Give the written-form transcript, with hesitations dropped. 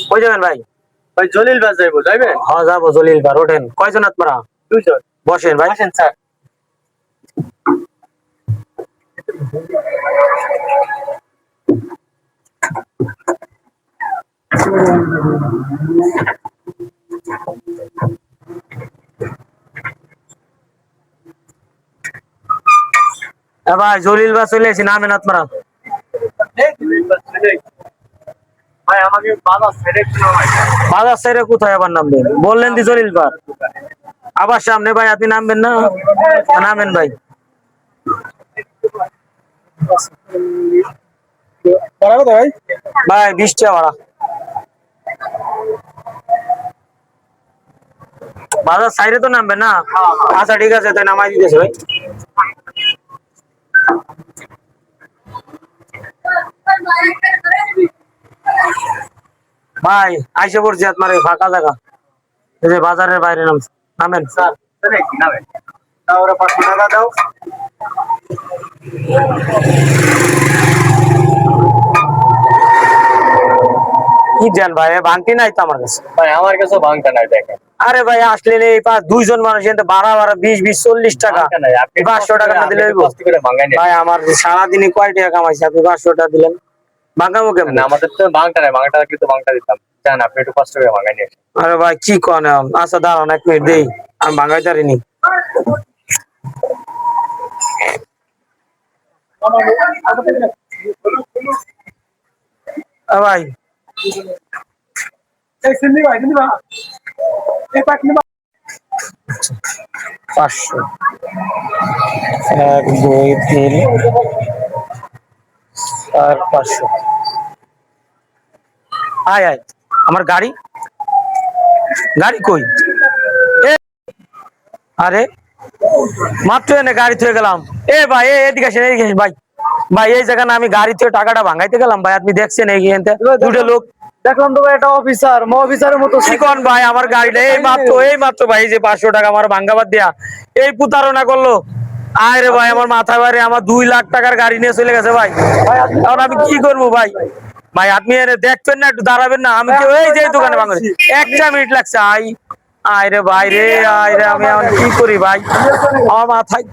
কই যাবেন ভাই? ভাই জলিল বাস যাইবো, যাইবেন? হ্যাঁ যাবো জলিল বার, ওঠেন। কয়জন আপনারা? 2 জন। বসেন ভাই। আসেন স্যার। ভাই জলিল বাস চলে এসেছি, নামেন আপনারা। জলিল বাস চলেই। ভাই আমাকে বাজার ছেড়ে একটু নামাই। বাজার সাইডে কোথায় আবার নামবেন? বললেন দি জলিল বার। আবার সামনে ভাই, আপনি নামবেন না? নামেন ভাই। ভাড়া কত ভাই? ভাই 20 টাকা ভাড়া। বাজার সাইডে তো নামবেন না? আচ্ছা ঠিক আছে, তাই নামাই দিতেছে ভাই। ভাই আইসে পড়ছি আপনার এই ফাঁকা জায়গা, এই যে বাজারের বাইরে নামেন। স্যার চলে কি নামে? দাও ওরা 500 টাকা দাও। কি দেন ভাই, ভাঙতি নাই তো আমার কাছে। ভাই আমার কাছে ভাঙটা নাই দেখেন। আরে ভাই আসলে এই দুইজন মানুষ এতে ভাড়া 20-40 টাকা, ভাঙটা নাই, আপনি 500 টাকা না দিলে হইবো? কষ্ট করে ভাঙাই নেন। ভাই আমার সারাদিনে কয় টাকা কামাইছি, আপনি 500 টাকা দিলেন? ভাঙাবো কেমন? না আমাদের তো ভাঙটা নাই, ভাঙটা কিন্তু ভাঙটা দিতাম। জান আপনি একটু কষ্ট করে ভাঙাই নিয়ে আসেন। আরে ভাই কি কোন? আচ্ছা দাঁড়ান 1 মিনিট দেই, আমি ভাঙাই পারিনি। ভাই 500, 1 2 3 4 500। আয় আয়, আমার গাড়ি কই? আরে মাত্র এনে গাড়ি থুয়ে গেলাম। এ ভাই এদিকে আসেন, এদিকে আসেন ভাই। ভাই এই জায়গা না আমি গাড়ি থেকে টাকাটা ভাঙাইতে গেলাম ভাই, আপনি দেখছেন এই দুটো লোক দেখলাম তো ভাই একটা অফিসার, মো অফিসারের মতো শিকন ভাই, আমার গাড়িটা এই মাত্র ভাই যে 500 টাকা আমার ভাঙ্গাবাদ দেয়া এই প্রতারণা করলো। আরে ভাই আমার মাথা বাইরে, আমার 2 লাখ টাকার গাড়ি নিয়ে চলে গেছে ভাই। এখন আমি কি করবো ভাই? ভাই আপনি এনে দেখবেন না, একটু দাঁড়াবেন না? আমি এই যে দোকানে ভাঙছি, 1টা মিনিট লাগছে। আয় রে ভাই রে, আয় রে, আমি এখন কি করি ভাই? আমার মাথায়